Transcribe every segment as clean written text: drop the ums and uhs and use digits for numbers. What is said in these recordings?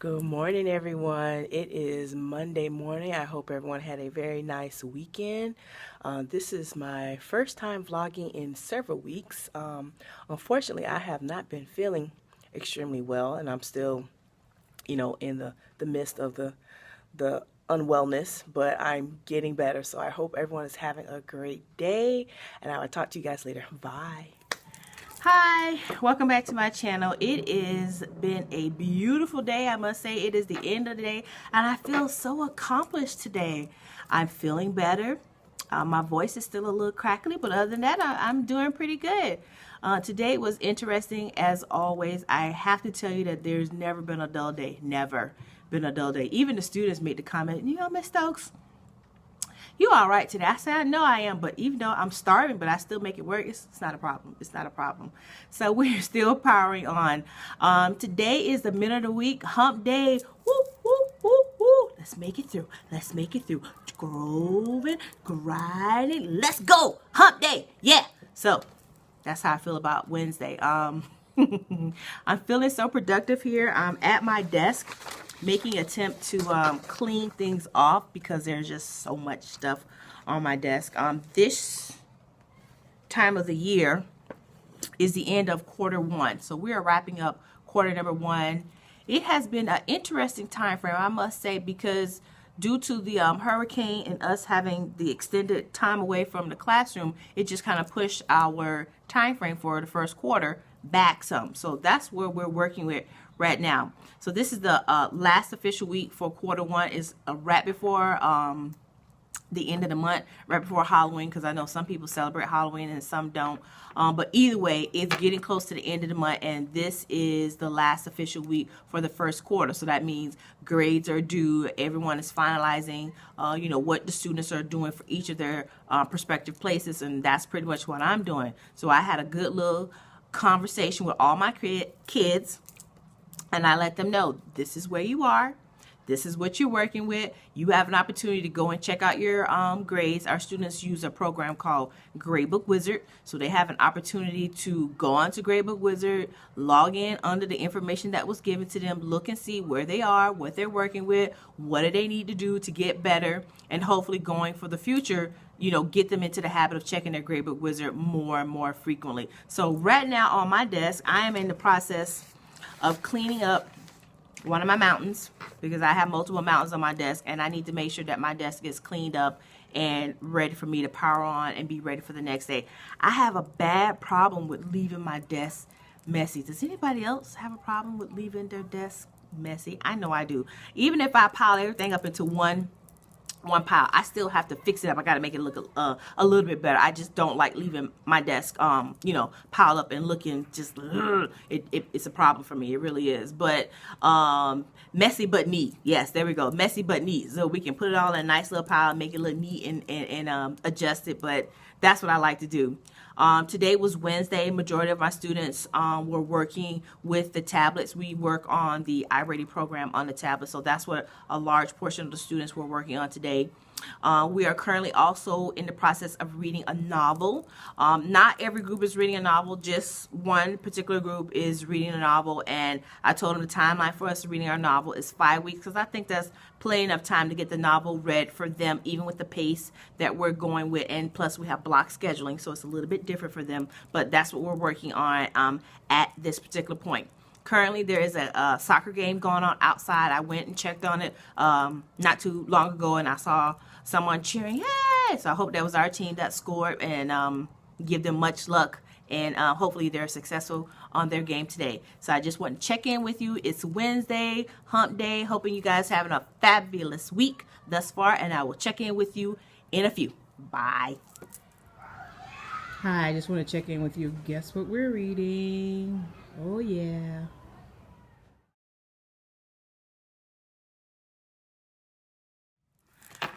Good morning, everyone. It is Monday morning. I hope everyone had a very nice weekend. This is my first time vlogging in several weeks. Unfortunately, I have not been feeling extremely well, and I'm still, in the midst of the unwellness, but I'm getting better. So I hope everyone is having a great day, and I will talk to you guys later. Bye. Hi, welcome back to my channel. It has been a beautiful day. I must say it is the end of the day and I feel so accomplished today. I'm feeling better. My voice is still a little crackly, but other than that, I'm doing pretty good. Today was interesting as always. I have to tell you that there's never been a dull day. Never been a dull day. Even the students made the comment, Miss Stokes, you all right today? I said, I know I am, but even though I'm starving, but I still make it work, it's not a problem. It's not a problem. So we're still powering on. Today is the middle of the week, hump day. Woo, woo, woo, woo. Let's make it through. Let's make it through. Groving, grinding. Let's go. Hump day. Yeah. So that's how I feel about Wednesday. I'm feeling so productive here. I'm at my desk, making an attempt to clean things off because there's just so much stuff on my desk. This time of the year is the end of quarter one, so we are wrapping up quarter number one. It has been an interesting time frame, I must say, because due to the hurricane and us having the extended time away from the classroom, it just kind of pushed our time frame for the first quarter back some. So that's where we're working with right now. So this is the last official week for quarter one. Is right before the end of the month, right before Halloween, because I know some people celebrate Halloween and some don't. But either way, it's getting close to the end of the month, and this is the last official week for the first quarter. So that means grades are due. Everyone is finalizing, what the students are doing for each of their prospective places, and that's pretty much what I'm doing. So I had a good little conversation with all my kids, and I let them know this is where you are. This is what you're working with. You have an opportunity to go and check out your grades. Our students use a program called Gradebook Wizard. So they have an opportunity to go onto Gradebook Wizard, log in under the information that was given to them, look and see where they are, what they're working with, what do they need to do to get better, and hopefully going for the future, get them into the habit of checking their Gradebook Wizard more and more frequently. So right now on my desk, I am in the process of cleaning up one of my mountains because I have multiple mountains on my desk, and I need to make sure that my desk is cleaned up and ready for me to power on and be ready for the next day. I have a bad problem with leaving my desk messy. Does anybody else have a problem with leaving their desk messy? I know I do. Even if I pile everything up into one pile, I still have to fix it up. I got to make it look a little bit better. I just don't like leaving my desk, piled up and looking just, it's a problem for me. It really is. But messy but neat. Yes, there we go. Messy but neat. So we can put it all in a nice little pile, make it look neat and adjust it. But that's what I like to do. Today was Wednesday. Majority of my students were working with the tablets. We work on the iReady program on the tablet, so that's what a large portion of the students were working on today. We are currently also in the process of reading a novel. Not every group is reading a novel, just one particular group is reading a novel, and I told them the timeline for us reading our novel is 5 weeks because I think that's plenty enough time to get the novel read for them, even with the pace that we're going with, and plus we have block scheduling, so it's a little bit different for them, but that's what we're working on at this particular point. Currently, there is a soccer game going on outside. I went and checked on it not too long ago, and I saw someone cheering, yay! So I hope that was our team that scored, and give them much luck, and hopefully they're successful on their game today. So I just want to check in with you. It's Wednesday, hump day. Hoping you guys having a fabulous week thus far, and I will check in with you in a few. Bye. Hi, I just want to check in with you. Guess what we're reading? Oh yeah.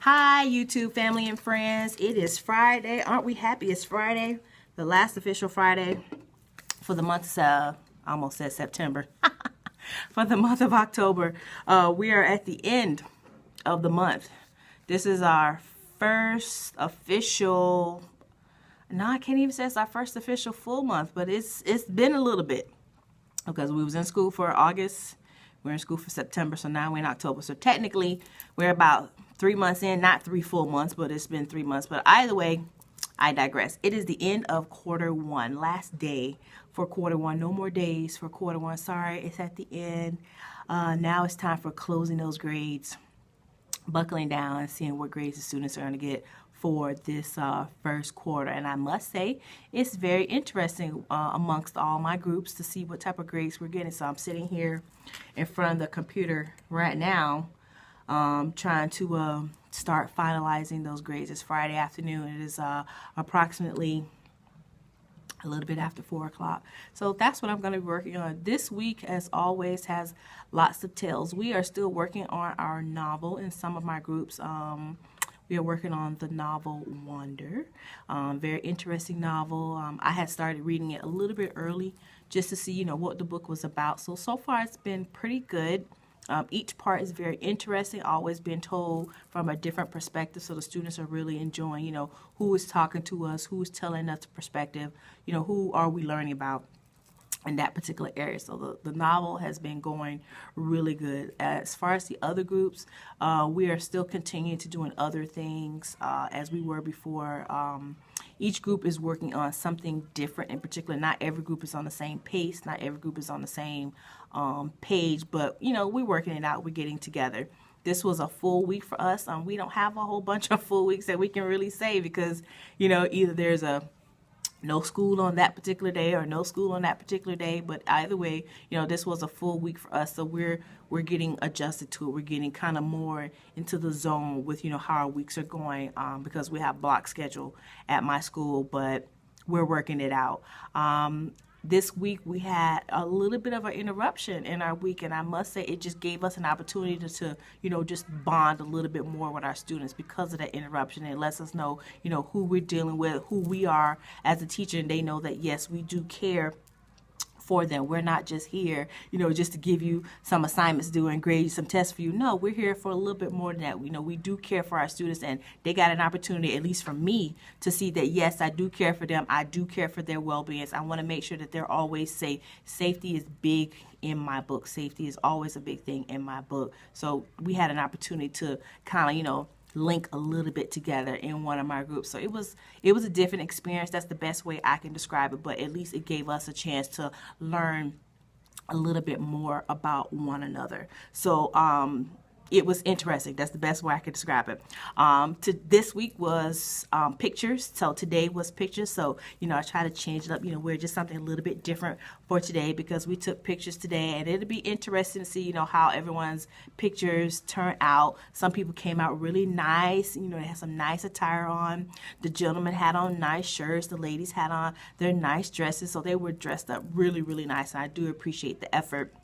Hi YouTube family and friends. It is Friday. Aren't we happy it's Friday? The last official Friday for the month of, I almost said September. For the month of October. We are at the end of the month. This is our first official, no, I can't even say it's our first official full month, but it's been a little bit because we was in school for August, We're in school for September, so now we're in October. So technically, we're about 3 months in, not 3 full months, but it's been 3 months. But either way, I digress. It is the end of quarter one, last day for quarter one. No more days for quarter one. Sorry, it's at the end. Now it's time for closing those grades, buckling down, and seeing what grades the students are going to get for this first quarter. And I must say, it's very interesting amongst all my groups to see what type of grades we're getting. So I'm sitting here in front of the computer right now, trying to start finalizing those grades. It's Friday afternoon. It is approximately a little bit after 4 o'clock. So that's what I'm going to be working on. This week, as always, has lots of tales. We are still working on our novel in some of my groups. We are working on the novel Wonder. Very interesting novel. I had started reading it a little bit early just to see, what the book was about. So far it's been pretty good. Each part is very interesting, always been told from a different perspective, so the students are really enjoying, who is talking to us, who is telling us the perspective, who are we learning about in that particular area. So the novel has been going really good. As far as the other groups, we are still continuing to doing other things as we were before. Each group is working on something different in particular. Not every group is on the same pace. Not every group is on the same page, but we're working it out. We're getting together. This was a full week for us. We don't have a whole bunch of full weeks that we can really say because, either there's no school on that particular day or no school on that particular day, but either way, this was a full week for us, so we're getting adjusted to it. We're getting kind of more into the zone with how our weeks are going because we have block schedule at my school, but we're working it out. This week we had a little bit of an interruption in our week, and I must say it just gave us an opportunity to just bond a little bit more with our students because of that interruption. It lets us know, who we're dealing with, who we are as a teacher, and they know that, yes, we do care for them. We're not just here, just to give you some assignments due and grade you some tests for you. No, we're here for a little bit more than that. We do care for our students, and they got an opportunity, at least for me, to see that, yes, I do care for them. I do care for their well-being. I want to make sure that they're always safe. Safety is big in my book. Safety is always a big thing in my book. So we had an opportunity to kind of, link a little bit together in one of my groups. So it was a different experience. That's the best way I can describe it, but at least it gave us a chance to learn a little bit more about one another. So it was interesting. That's the best way I could describe it. This week was pictures. So today was pictures. So, I try to change it up, wear just something a little bit different for today because we took pictures today, and it'll be interesting to see, how everyone's pictures turn out. Some people came out really nice. They had some nice attire on. The gentlemen had on nice shirts. The ladies had on their nice dresses. So they were dressed up really, really nice. And I do appreciate the effort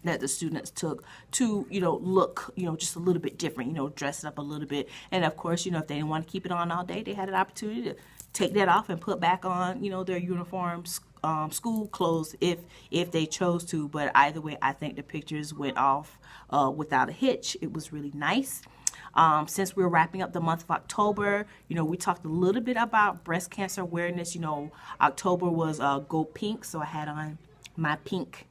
that the students took to, look, just a little bit different, dress up a little bit. And of course, if they didn't want to keep it on all day, they had an opportunity to take that off and put back on, their uniforms, school clothes if they chose to. But either way, I think the pictures went off without a hitch. It was really nice. Since we're wrapping up the month of October, we talked a little bit about breast cancer awareness. October was Go Pink, so I had on my pink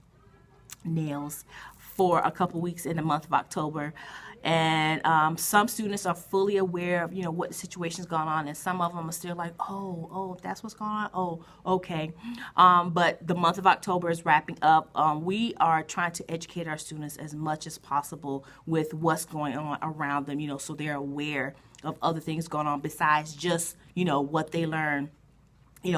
nails for a couple weeks in the month of October, and some students are fully aware of what the situation's going on, and some of them are still like, oh, that's what's going on. Oh, okay. But the month of October is wrapping up. We are trying to educate our students as much as possible with what's going on around them, so they're aware of other things going on besides just what they learn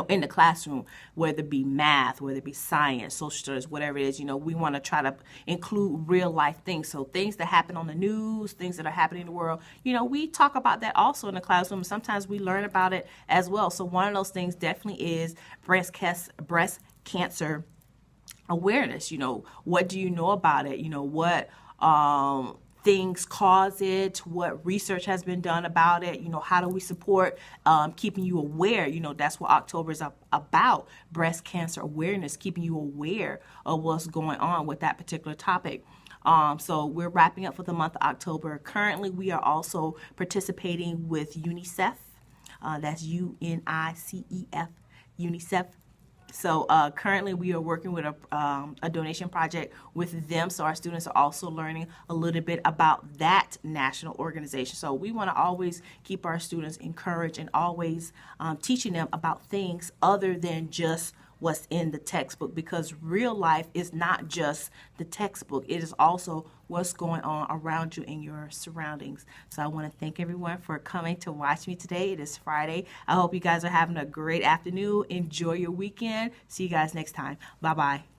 in the classroom, whether it be math, whether it be science, social studies, whatever it is, we want to try to include real life things. So things that happen on the news, things that are happening in the world, we talk about that also in the classroom. Sometimes we learn about it as well. So one of those things definitely is breast cancer awareness. What do you know about it? What things cause it, what research has been done about it, how do we support keeping you aware. That's what October is about, breast cancer awareness, keeping you aware of what's going on with that particular topic. So we're wrapping up for the month of October. Currently, we are also participating with Unicef. That's UNICEF, Unicef. So currently we are working with a donation project with them, so our students are also learning a little bit about that national organization. So we want to always keep our students encouraged and always teaching them about things other than just what's in the textbook, because real life is not just the textbook. It is also what's going on around you in your surroundings. So I want to thank everyone for coming to watch me today. It is Friday. I hope you guys are having a great afternoon. Enjoy your weekend. See you guys next time. Bye-bye.